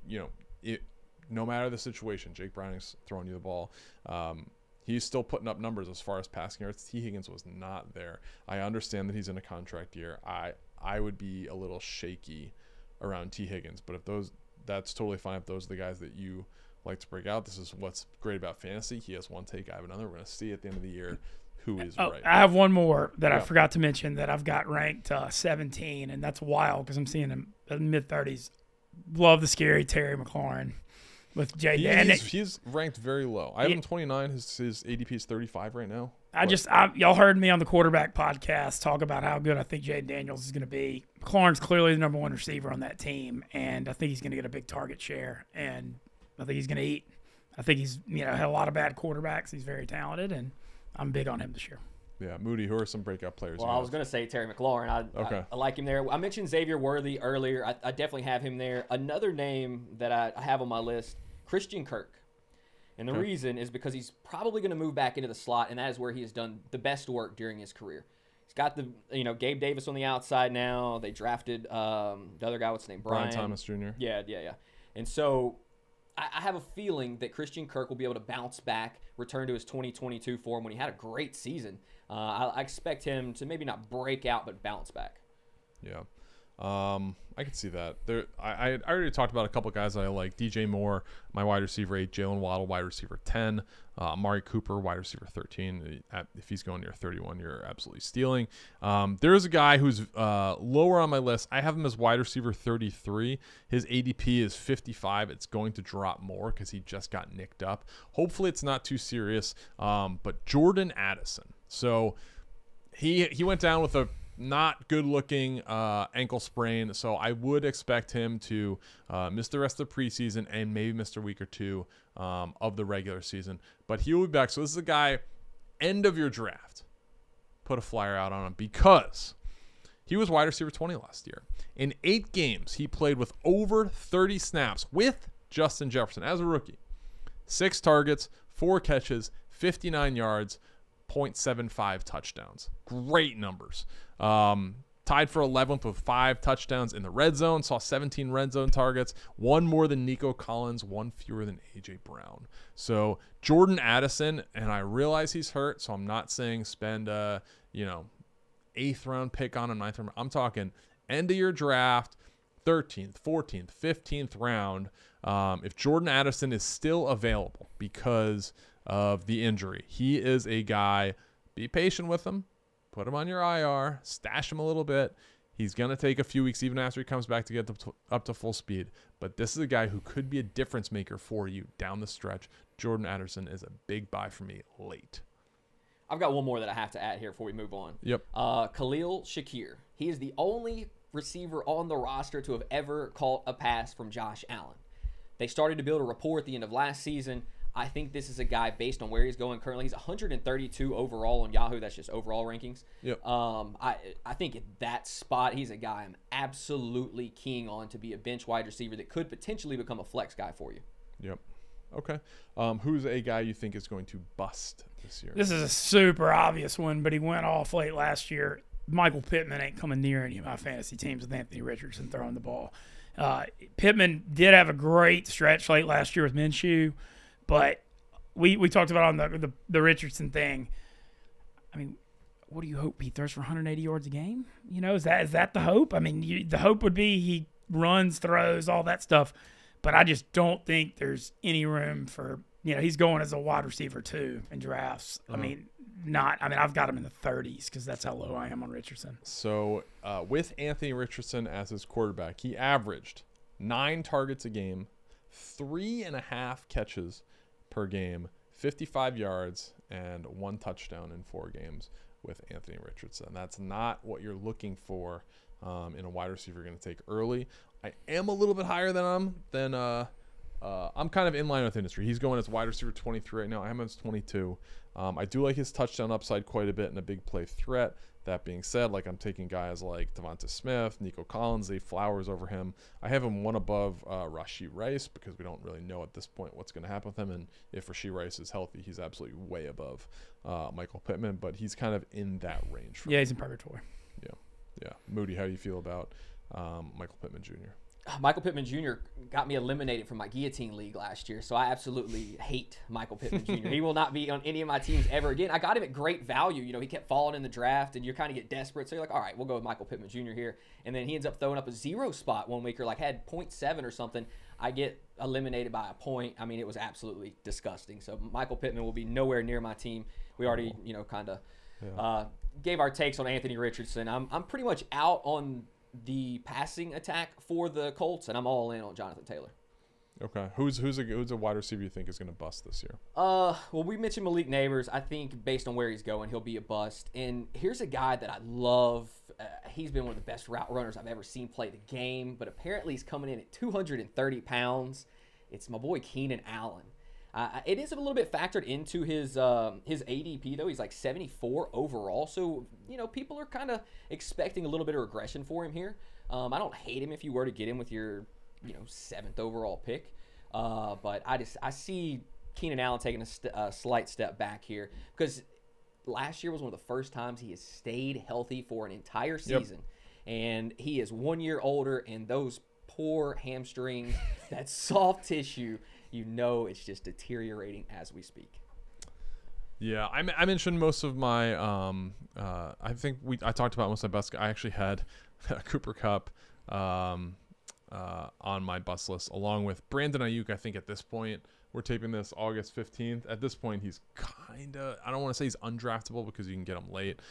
no matter the situation, Jake Browning's throwing you the ball. He's still putting up numbers as far as passing yards. T. Higgins was not there. I understand that he's in a contract year. I would be a little shaky around T. Higgins, but that's totally fine if those are the guys that you like to break out. This is what's great about fantasy. He has one take, I have another. We're going to see at the end of the year who is right. I have one more that I forgot to mention that I've got ranked 17, and that's wild because I'm seeing him in mid-30s. Love the scary Terry McLaurin with J. He's ranked very low. I have him 29. His ADP is 35 right now. Y'all heard me on the quarterback podcast talk about how good I think Jaden Daniels is going to be. McLaurin's clearly the number 1 receiver on that team, and I think he's going to get a big target share, and I think he's going to eat. I think he's had a lot of bad quarterbacks. He's very talented, and I'm big on him this year. Yeah, Moody, who are some breakout players? Well, I was going to say Terry McLaurin. I like him there. I mentioned Xavier Worthy earlier. I definitely have him there. Another name that I have on my list, Christian Kirk. And the reason is because he's probably going to move back into the slot, and that is where he has done the best work during his career. He's got the Gabe Davis on the outside now. They drafted the other guy, what's his name? Brian Thomas Jr. Yeah. And so I have a feeling that Christian Kirk will be able to bounce back, return to his 2022 form when he had a great season. I expect him to maybe not break out, but bounce back. Yeah. I can see that. I already talked about a couple of guys that I like. DJ Moore, my wide receiver 8. Jalen Waddle, wide receiver 10. Amari Cooper, wide receiver 13. If he's going near 31, you're absolutely stealing. There's a guy who's lower on my list. I have him as wide receiver 33. His ADP is 55. It's going to drop more because he just got nicked up. Hopefully it's not too serious. But Jordan Addison. So he went down with a not good looking ankle sprain, so I would expect him to miss the rest of the preseason and maybe miss a week or two of the regular season, but he will be back. So this is a guy, end of your draft, put a flyer out on him because he was wide receiver 20 last year. In 8 games he played with over 30 snaps with Justin Jefferson as a rookie. 6 targets, 4 catches, 59 yards, 0.75 touchdowns. Great numbers. tied for 11th with 5 touchdowns in the red zone, saw 17 red zone targets, one more than Nico Collins, one fewer than A.J. Brown. So Jordan Addison, and I realize he's hurt, so I'm not saying spend a 8th round pick on him, 9th round. I'm talking end of your draft, 13th, 14th, 15th round. If Jordan Addison is still available because of the injury, he is a guy. Be patient with him. Put him on your IR. Stash him a little bit. He's going to take a few weeks even after he comes back to get up to full speed. But this is a guy who could be a difference maker for you down the stretch. Jordan Addison is a big buy for me late. I've got one more that I have to add here before we move on. Yep. Khalil Shakir. He is the only receiver on the roster to have ever caught a pass from Josh Allen. They started to build a rapport at the end of last season. I think this is a guy based on where he's going currently. He's 132 overall on Yahoo. That's just overall rankings. Yep. I think at that spot, he's a guy I'm absolutely keying on to be a bench wide receiver that could potentially become a flex guy for you. Yep. Okay. Who's a guy you think is going to bust this year? This is a super obvious one, but he went off late last year. Michael Pittman ain't coming near any of my fantasy teams with Anthony Richardson throwing the ball. Pittman did have a great stretch late last year with Minshew, but we talked about on the Richardson thing. I mean, what do you hope he throws for 180 yards a game? Is that the hope? I mean, the hope would be he runs, throws, all that stuff. But I just don't think there's any room for, he's going as a wide receiver too in drafts. Uh-huh. I've got him in the 30s because that's how low I am on Richardson. So with Anthony Richardson as his quarterback, he averaged 9 targets a game, 3.5 catches per game, 55 yards, and 1 touchdown in 4 games with Anthony Richardson. That's not what you're looking for in a wide receiver you're going to take early. I am a little bit higher than I'm kind of in line with industry. He's going as wide receiver 23 right now. I am as 22. I do like his touchdown upside quite a bit and a big play threat. That being said, I'm taking guys like Devonta Smith, Nico Collins, Zay Flowers over him. I have him one above Rashee Rice because we don't really know at this point what's going to happen with him. And if Rashee Rice is healthy, he's absolutely way above Michael Pittman. But he's kind of in that range. For me. He's in purgatory. Yeah. Moody, how do you feel about Michael Pittman Jr.? Michael Pittman Jr. got me eliminated from my guillotine league last year, so I absolutely hate Michael Pittman Jr. He will not be on any of my teams ever again. I got him at great value. He kept falling in the draft, and you kind of get desperate. So you're like, all right, we'll go with Michael Pittman Jr. here. And then he ends up throwing up a 0 spot one week, or had 0.7 or something. I get eliminated by a point. I mean, it was absolutely disgusting. So Michael Pittman will be nowhere near my team. We already, gave our takes on Anthony Richardson. I'm pretty much out on the passing attack for the Colts, and I'm all in on Jonathan Taylor. Okay. Who's a wide receiver you think is going to bust this year? Well, we mentioned Malik Neighbors. I think based on where he's going, he'll be a bust. And here's a guy that I love. He's been one of the best route runners I've ever seen play the game, but apparently he's coming in at 230 pounds. It's my boy Keenan Allen. It is a little bit factored into his ADP, though. He's like 74 overall. So, people are kind of expecting a little bit of regression for him here. I don't hate him if you were to get him with your, 7th overall pick. But I see Keenan Allen taking a slight step back here because last year was one of the first times he has stayed healthy for an entire season. Yep. And he is 1 year older, and those poor hamstrings, that soft tissue, it's just deteriorating as we speak. Yeah, I mentioned most of my. I think I talked about most of my best. I actually had Cooper Kupp on my bust list along with Brandon Ayuk. I think at this point we're taping this August 15th. At this point, he's kind of. I don't want to say he's undraftable because you can get him late.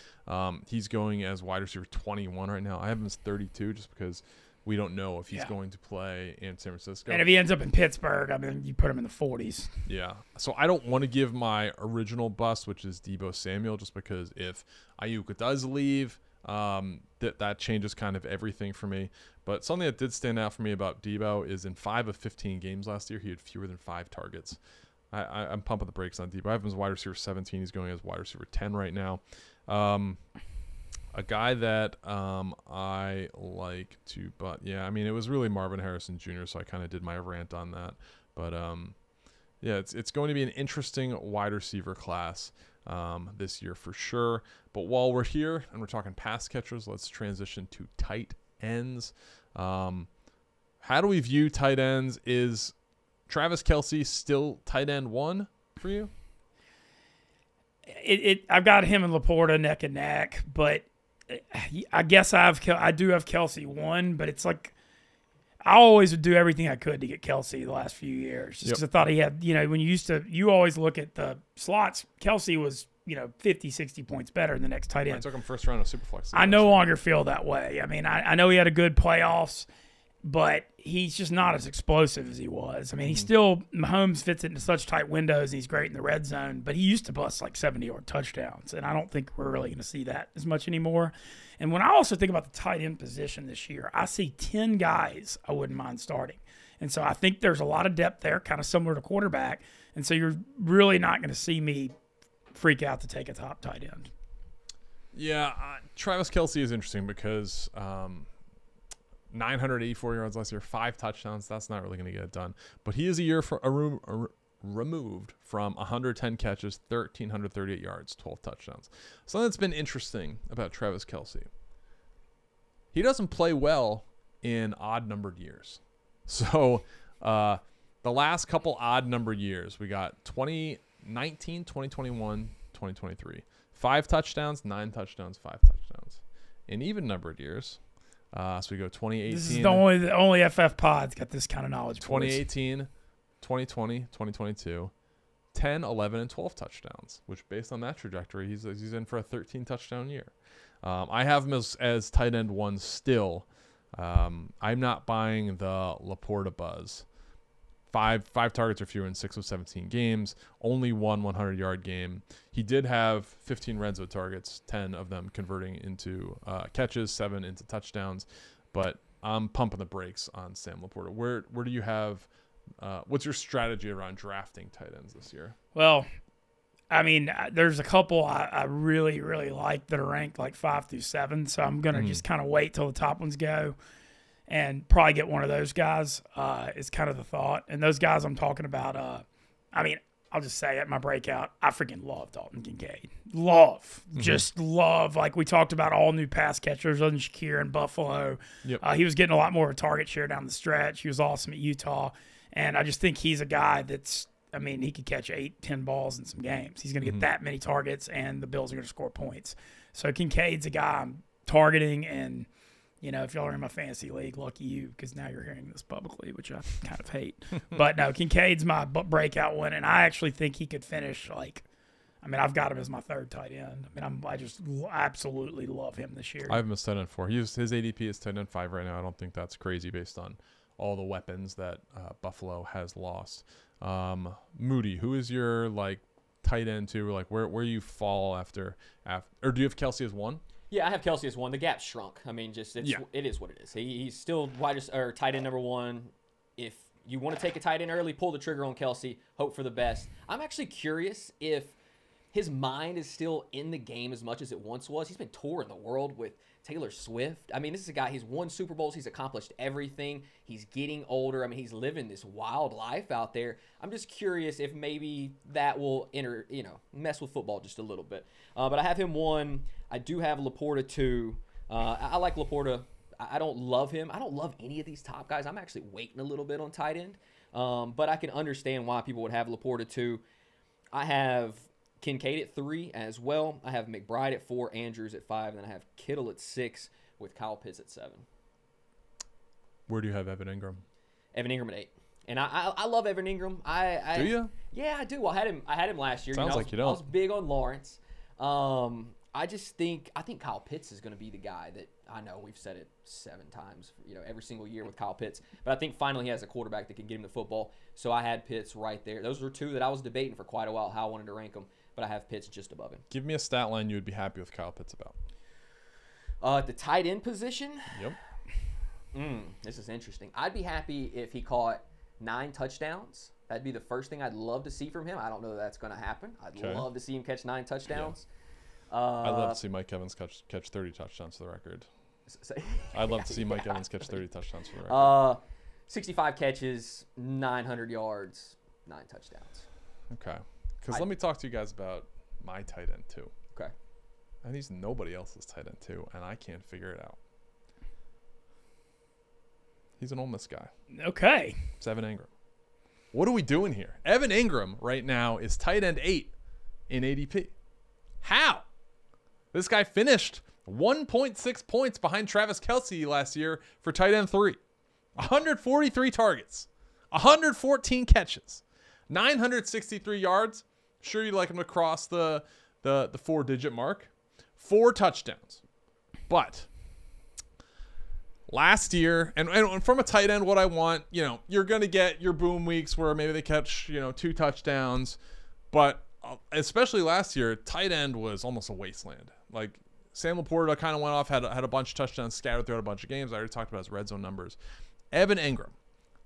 He's going as wide receiver 21 right now. I have him as 32 just because we don't know if he's going to play in San Francisco. And if he ends up in Pittsburgh, you put him in the 40s. Yeah. So I don't want to give my original bust, which is Deebo Samuel, just because if Ayuk does leave, that changes kind of everything for me. But something that did stand out for me about Deebo is in 5 of 15 games last year, he had fewer than 5 targets. I'm pumping the brakes on Deebo. I have him as wide receiver 17. He's going as wide receiver 10 right now. A guy that I like to, but yeah, it was really Marvin Harrison Jr., so I kind of did my rant on that. But yeah, it's going to be an interesting wide receiver class. this year for sure. But while we're here and we're talking pass catchers, let's transition to tight ends. How do we view tight ends? Is Travis Kelce still tight end 1 for you? I've got him and Laporta neck and neck, but I guess I do have Kelce 1, but it's like I always would do everything I could to get Kelce the last few years, just because I thought he had, when you always look at the slots, Kelce was 50, 60 points better than the next tight end. I took him first round of Superflex. I no longer feel that way. I mean, I know he had a good playoffs, but he's just not as explosive as he was. I mean, Mahomes fits it into such tight windows, and he's great in the red zone, but he used to bust like 70-yard touchdowns, and I don't think we're really going to see that as much anymore. And when I also think about the tight end position this year, I see 10 guys I wouldn't mind starting. And so I think there's a lot of depth there, kind of similar to quarterback, and so you're really not going to see me freak out to take a top tight end. Yeah, Travis Kelce is interesting because 984 yards last year, 5 touchdowns. That's not really going to get it done. But he is a year removed from 110 catches, 1,338 yards, 12 touchdowns. Something that's been interesting about Travis Kelce, he doesn't play well in odd-numbered years. So the last couple odd-numbered years, we got 2019, 2021, 2023. 5 touchdowns, 9 touchdowns, 5 touchdowns. In even-numbered years, so we go 2018. This is the only FF pod's got this kind of knowledge. 2018, 2020, 2022, 10, 11, and 12 touchdowns, which based on that trajectory, he's in for a 13-touchdown year. I have him as tight end 1 still. I'm not buying the Laporta buzz. Five targets or fewer in 6 of 17 games, only one 100-yard game. He did have 15 red zone targets, 10 of them converting into catches, 7 into touchdowns. But I'm pumping the brakes on Sam Laporta. Where do you have what's your strategy around drafting tight ends this year? Well, I mean, there's a couple I really, really like that are ranked like 5 through 7. So I'm going to just kind of wait till the top ones go and probably get one of those guys is kind of the thought. And those guys I'm talking about, I mean, I'll just say at my breakout, I freaking love Dalton Kincaid. Just love. Like we talked about all new pass catchers other than Shakir in Buffalo. Yep. He was getting a lot more of a target share down the stretch. He was awesome at Utah. And I just think he's a guy that's, I mean, he could catch 8-10 balls in some games. He's going to get that many targets, and the Bills are going to score points. So Kincaid's a guy I'm targeting, and, if y'all are in my fantasy league, lucky you, because now you're hearing this publicly, which I kind of hate. But no, Kincaid's my breakout one, and I actually think he could finish I've got him as my 3rd tight end. I mean, I just absolutely love him this year. I have him as tight end 4. His ADP is tight end 5 right now. I don't think that's crazy based on all the weapons that Buffalo has lost. Moody, who is your tight end 2? Like where you fall after, or do you have Kelce as 1? Yeah, I have Kelce as 1. The gap shrunk. I mean, it is what it is. He's still tight end number 1. If you want to take a tight end early, pull the trigger on Kelce. Hope for the best. I'm actually curious if his mind is still in the game as much as it once was. He's been touring the world with Taylor Swift. I mean, this is a guy, he's won Super Bowls. He's accomplished everything. He's getting older. I mean, he's living this wild life out there. I'm just curious if maybe that will mess with football just a little bit. But I have him 1. I do have Laporta 2. I like Laporta. I don't love him. I don't love any of these top guys. I'm actually waiting a little bit on tight end. But I can understand why people would have Laporta 2. I have Kincaid at 3 as well. I have McBride at 4, Andrews at 5, and then I have Kittle at 6 with Kyle Pitts at 7. Where do you have Evan Ingram? Evan Ingram at 8. And I love Evan Ingram. Do you? Yeah, I do. I had him last year. Sounds like you don't. I was big on Lawrence. I think Kyle Pitts is going to be the guy that, I know we've said it 7 times, every single year with Kyle Pitts. But I think finally he has a quarterback that can get him the football. So I had Pitts right there. Those were 2 that I was debating for quite a while how I wanted to rank them. But I have Pitts just above him. Give me a stat line you would be happy with Kyle Pitts about. At the tight end position? Yep. This is interesting. I'd be happy if he caught 9 touchdowns. That'd be the first thing I'd love to see from him. I don't know that that's going to happen. I'd love to see him catch 9 touchdowns. Yeah. I'd love to see Mike Evans catch 30 touchdowns for the record. I'd love to see Mike Evans catch 30 touchdowns for the record. 65 catches, 900 yards, 9 touchdowns. Okay. Because let me talk to you guys about my tight end 2. Okay. And he's nobody else's tight end 2, and I can't figure it out. He's an Ole Miss guy. Okay. It's Evan Ingram. What are we doing here? Evan Ingram right now is tight end 8 in ADP. How? This guy finished 1.6 points behind Travis Kelce last year for tight end 3. 143 targets, 114 catches, 963 yards. Sure, you'd like him to cross the 4-digit mark. 4 touchdowns. But last year, and from a tight end, what I want, you're going to get your boom weeks where maybe they catch, 2 touchdowns. But especially last year, tight end was almost a wasteland. Like, Sam Laporta kind of went off, had a bunch of touchdowns scattered throughout a bunch of games. I already talked about his red zone numbers. Evan Ingram,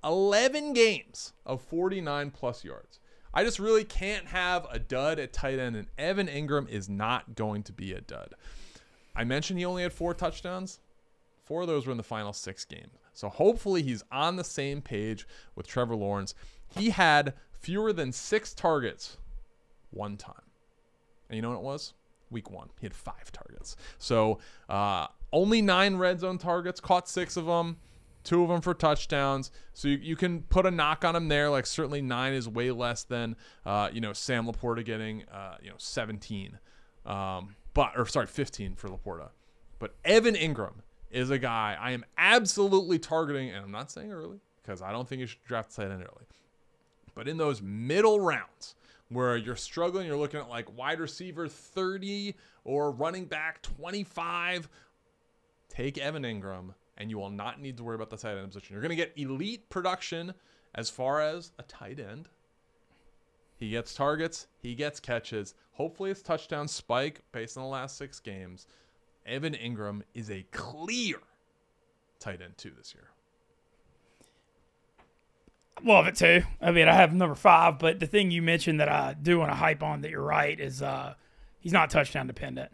11 games of 49-plus yards. I just really can't have a dud at tight end, and Evan Ingram is not going to be a dud. I mentioned he only had 4 touchdowns. 4 of those were in the final 6 games. So hopefully he's on the same page with Trevor Lawrence. He had fewer than 6 targets one time. And you know what it was? Week 1. He had 5 targets. So only 9 red zone targets, caught 6 of them. 2 of them for touchdowns. So you can put a knock on him there. Like, certainly 9 is way less than, Sam Laporta getting, 17. 15 for Laporta. But Evan Ingram is a guy I am absolutely targeting, and I'm not saying early because I don't think you should draft tight end early. But in those middle rounds where you're struggling, you're looking at like wide receiver 30 or running back 25, take Evan Ingram, and you will not need to worry about the tight end position. You're going to get elite production as far as a tight end. He gets targets. He gets catches. Hopefully it's touchdown spike based on the last 6 games. Evan Ingram is a clear tight end 2 this year. Love it too. I mean, I have number 5, but the thing you mentioned that I do want to hype on that you're right is he's not touchdown dependent.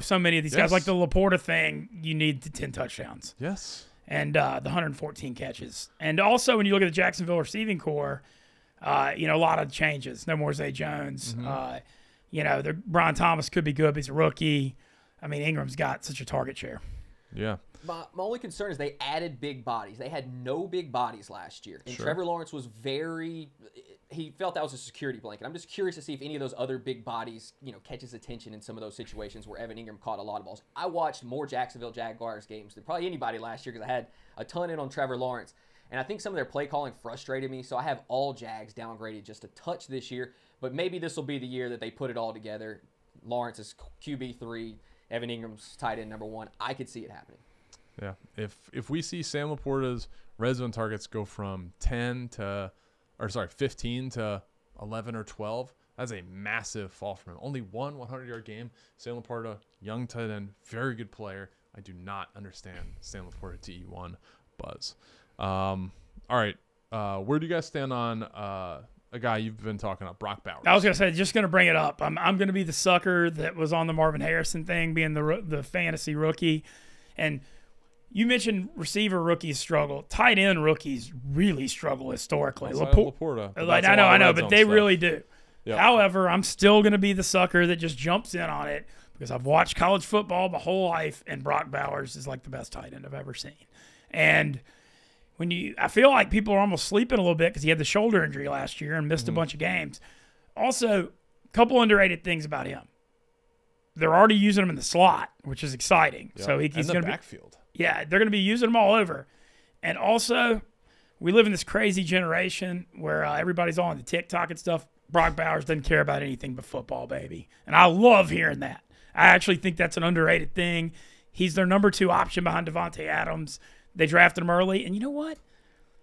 So many of these guys, like the Laporta thing, you need the 10 touchdowns. Yes. And the 114 catches. And also when you look at the Jacksonville receiving core, a lot of changes. No more Zay Jones. Mm-hmm. Brian Thomas could be good, but he's a rookie. I mean, Ingram's got such a target share. Yeah. My only concern is they added big bodies. They had no big bodies last year. And Sure. Trevor Lawrence was he felt that was a security blanket. I'm just curious to see if any of those other big bodies, catches attention in some of those situations where Evan Ingram caught a lot of balls. I watched more Jacksonville Jaguars games than probably anybody last year because I had a ton in on Trevor Lawrence. And I think some of their play calling frustrated me, so I have all Jags downgraded just a touch this year. But maybe this will be the year that they put it all together. Lawrence is QB3, Evan Ingram's tight end number 1. I could see it happening. Yeah. If we see Sam Laporta's red zone targets go from 15 to 11 or 12, that's a massive fall from him. Only one 100-yard game. Sam Laporta, young tight end, very good player. I do not understand Sam Laporta TE1 buzz. All right. Where do you guys stand on a guy you've been talking about, Brock Bowers? I was going to say, just going to bring it up. I'm going to be the sucker that was on the Marvin Harrison thing, being the fantasy rookie. And you mentioned receiver rookies struggle. Tight end rookies really struggle historically. Laporta. I know, but they really do. Yep. However, I'm still going to be the sucker that just jumps in on it because I've watched college football my whole life, and Brock Bowers is like the best tight end I've ever seen. And I feel like people are almost sleeping a little bit because he had the shoulder injury last year and missed a bunch of games. Also, a couple underrated things about him. They're already using him in the slot, which is exciting. Yep. So he's going to backfield. Yeah, they're going to be using them all over. And also, we live in this crazy generation where everybody's all on the TikTok and stuff. Brock Bowers doesn't care about anything but football, baby. And I love hearing that. I actually think that's an underrated thing. He's their number 2 option behind Devontae Adams. They drafted him early. And you know what?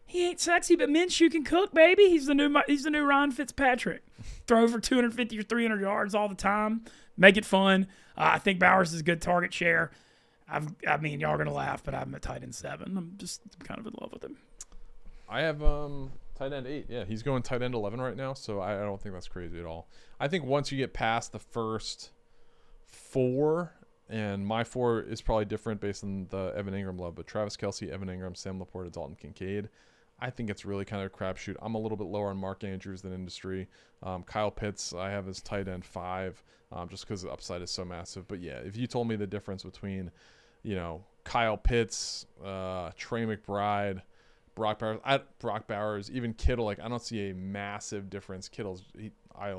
He ain't sexy, but Minshew can cook, baby. He's the new Ryan Fitzpatrick. Throw for 250 or 300 yards all the time. Make it fun. I think Bowers is a good target share. I mean, y'all are going to laugh, but I'm a tight end 7. I'm kind of in love with him. I have tight end 8. Yeah, he's going tight end 11 right now, so I don't think that's crazy at all. I think once you get past the first 4, and my 4 is probably different based on the Evan Ingram love, but Travis Kelce, Evan Ingram, Sam Laporta, Dalton Kincaid, I think it's really kind of a crapshoot. I'm a little bit lower on Mark Andrews than industry. Kyle Pitts, I have as tight end 5, just because the upside is so massive. But yeah, if you told me the difference between, Kyle Pitts, Trey McBride, Brock Bowers, even Kittle, like I don't see a massive difference. I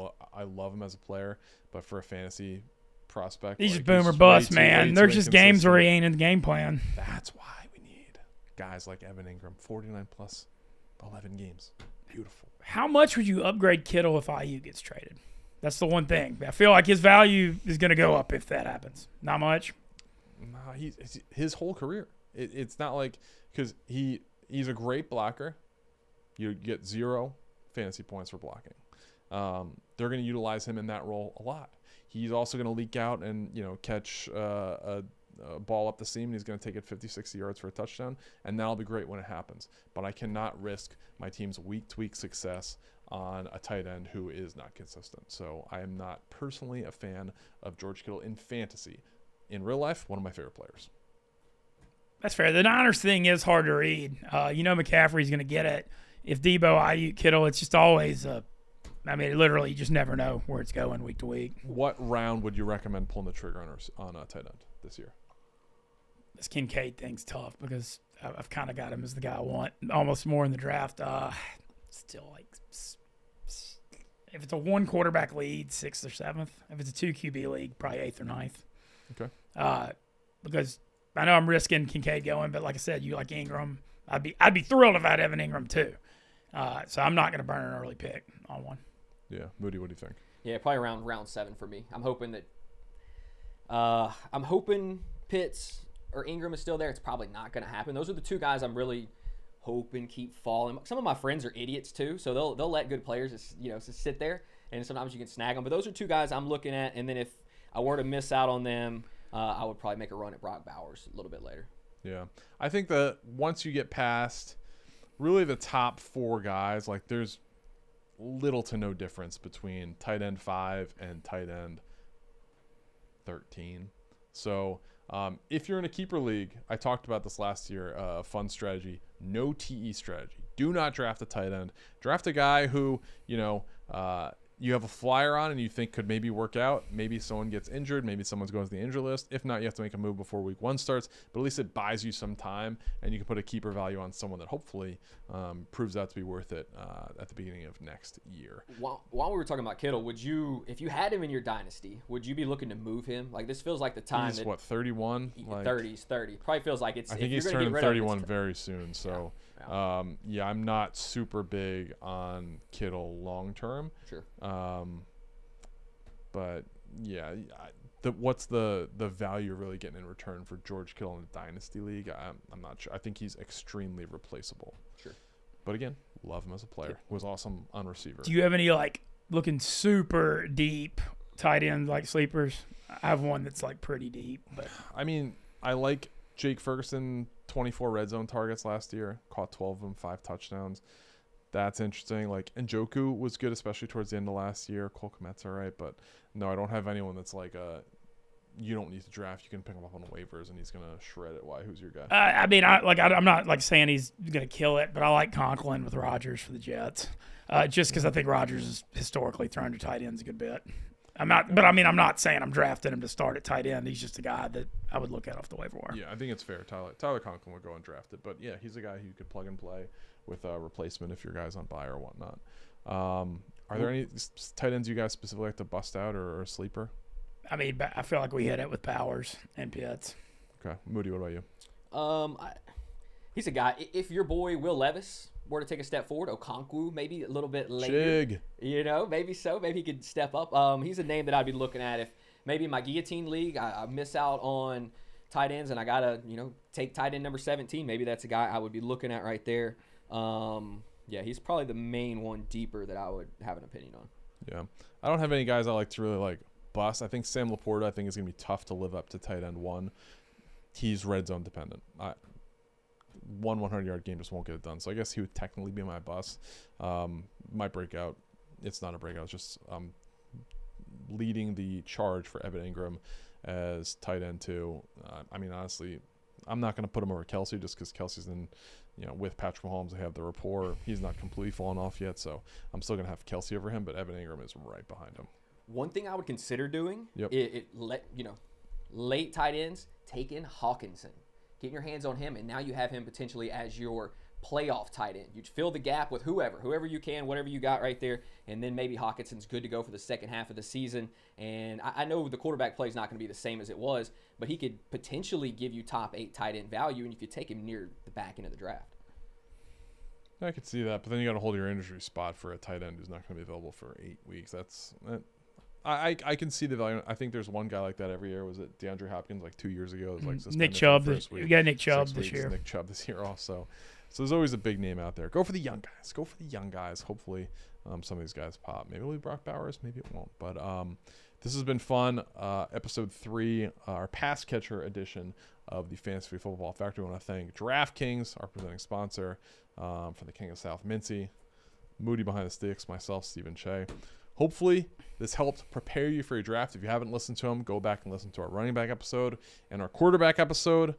love him as a player, but for a fantasy prospect, he's just boom or bust, man. There's just games where he ain't in the game plan. That's why we need guys like Evan Ingram, 49 plus 11 games. Beautiful. How much would you upgrade Kittle if IU gets traded? That's the one thing. I feel like his value is going to go up if that happens. Not much. Nah, his whole career. It's not like because he's a great blocker. You get 0 fantasy points for blocking. They're going to utilize him in that role a lot. He's also going to leak out and catch a ball up the seam, and he's going to take it 50, 60 yards for a touchdown, and that'll be great when it happens. But I cannot risk my team's week-to-week success on a tight end who is not consistent. So I am not personally a fan of George Kittle in fantasy. In real life, one of my favorite players. That's fair. The Niners thing is hard to read. McCaffrey's going to get it. If Debo, Ayuk, Kittle, it's just always literally, you just never know where it's going week to week. What round would you recommend pulling the trigger on a tight end this year? This Kincaid thing's tough because I've kind of got him as the guy I want almost more in the draft. Still, like, if it's a 1 quarterback league, 6th or 7th. If it's a 2 QB league, probably 8th or 9th. Okay. Because I know I'm risking Kincaid going, but like I said, you like Ingram. I'd be thrilled if I had Evan Ingram too. So I'm not going to burn an early pick on one. Yeah, Moody, what do you think? Yeah, probably around round 7 for me. I'm hoping Pitts or Ingram is still there. It's probably not going to happen. Those are the 2 guys I'm really hoping keep falling. Some of my friends are idiots too, so they'll let good players just sit there, and sometimes you can snag them. But those are 2 guys I'm looking at, and then if I were to miss out on them, I would probably make a run at Brock Bowers a little bit later. Yeah, I think that once you get past really the top 4 guys, like there's little to no difference between tight end 5 and tight end 13. So if you're in a keeper league, I talked about this last year, fun strategy, no TE strategy. Do not draft a tight end. Draft a guy who, you have a flyer on and you think could maybe work out. Maybe someone gets injured. Maybe someone's going to the injury list. If not, you have to make a move before week 1 starts. But at least it buys you some time, and you can put a keeper value on someone that hopefully proves out to be worth it at the beginning of next year. While we were talking about Kittle, if you had him in your dynasty, would you be looking to move him? Like, this feels like the time. He's 31? 30. Probably feels like it's. I think he's turning 31 very soon. So. Yeah. I'm not super big on Kittle long term. Sure. But yeah, what's the value you're really getting in return for George Kittle in a dynasty league? I'm not sure. I think he's extremely replaceable. Sure. But again, love him as a player. Was awesome on receiver. Do you have any looking super deep tight end sleepers? I have one that's pretty deep, but I mean, I like Jake Ferguson. 24 red zone targets last year, caught 12 of them, 5 touchdowns. That's interesting. Njoku was good, especially towards the end of last year. Cole Kmet's all right, but no, I don't have anyone that's you don't need to draft. You can pick him up on waivers, and he's gonna shred it. Why? Who's your guy? I'm not saying he's gonna kill it, but I like Conklin with Rodgers for the Jets, just because I think Rodgers has historically thrown to tight ends a good bit. I'm not saying I'm drafting him to start at tight end. He's just a guy that I would look at off the waiver wire. Yeah, I think it's fair. Tyler Conklin would go undrafted, but yeah, he's a guy who you could plug and play with a replacement if your guy's on bye or whatnot. Are there any tight ends you guys specifically like to bust out or a sleeper? I mean, I feel like we hit it with Powers and Pitts. Okay, Moody, what about you? He's a guy. If your boy Will Levis were to take a step forward, Okonkwo maybe a little bit later. Chig. Maybe so. Maybe he could step up. He's a name that I'd be looking at if maybe in my guillotine league I miss out on tight ends and I gotta take tight end number 17. Maybe that's a guy I would be looking at right there. Yeah, he's probably the main one deeper that I would have an opinion on. Yeah, I don't have any guys I like to really bust. I think Sam Laporta is gonna be tough to live up to tight end 1. He's red zone dependent. 100-yard game just won't get it done. So I guess he would technically be my bust. My breakout, it's not a breakout. It's just leading the charge for Evan Ingram as tight end 2. I mean, honestly, I'm not going to put him over Kelsey just because Kelsey's in, with Patrick Mahomes, they have the rapport. He's not completely fallen off yet, so I'm still going to have Kelsey over him, but Evan Ingram is right behind him. One thing I would consider doing, late tight ends, take in Hawkinson. Get your hands on him, and now you have him potentially as your playoff tight end. You fill the gap with whoever you can, whatever you got right there, and then maybe Hawkinson's good to go for the second half of the season. And I know the quarterback play is not going to be the same as it was, but he could potentially give you top 8 tight end value, and if you take him near the back end of the draft. I could see that, but then you got to hold your injury spot for a tight end who's not going to be available for 8 weeks. I can see the value. I think there's one guy like that every year. Was it DeAndre Hopkins like 2 years ago? It was like Nick Chubb. We got Nick Chubb this year. Nick Chubb this year also. So there's always a big name out there. Go for the young guys. Hopefully some of these guys pop. Maybe it'll be Brock Bowers. Maybe it won't. But this has been fun. Episode 3, our pass catcher edition of the Fantasy Football Factory. I want to thank DraftKings, our presenting sponsor, for the King of South, Mintzy, Moody behind the sticks, myself, Stephen Cheah. Hopefully, this helped prepare you for your draft. If you haven't listened to them, go back and listen to our running back episode and our quarterback episode,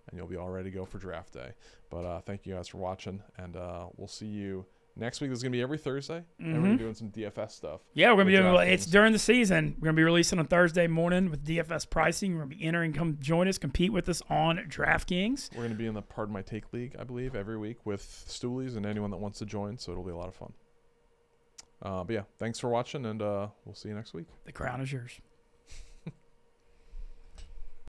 and you'll be all ready to go for draft day. But thank you guys for watching, and we'll see you next week. This is going to be every Thursday, and we're going to be doing some DFS stuff. Yeah, we're going to be doing it's during the season. We're going to be releasing on Thursday morning with DFS pricing. We're going to be entering. Come join us, compete with us on DraftKings. We're going to be in the Pardon My Take League, I believe, every week with Stoolies and anyone that wants to join, so it'll be a lot of fun. But yeah, thanks for watching, and we'll see you next week. The crown is yours.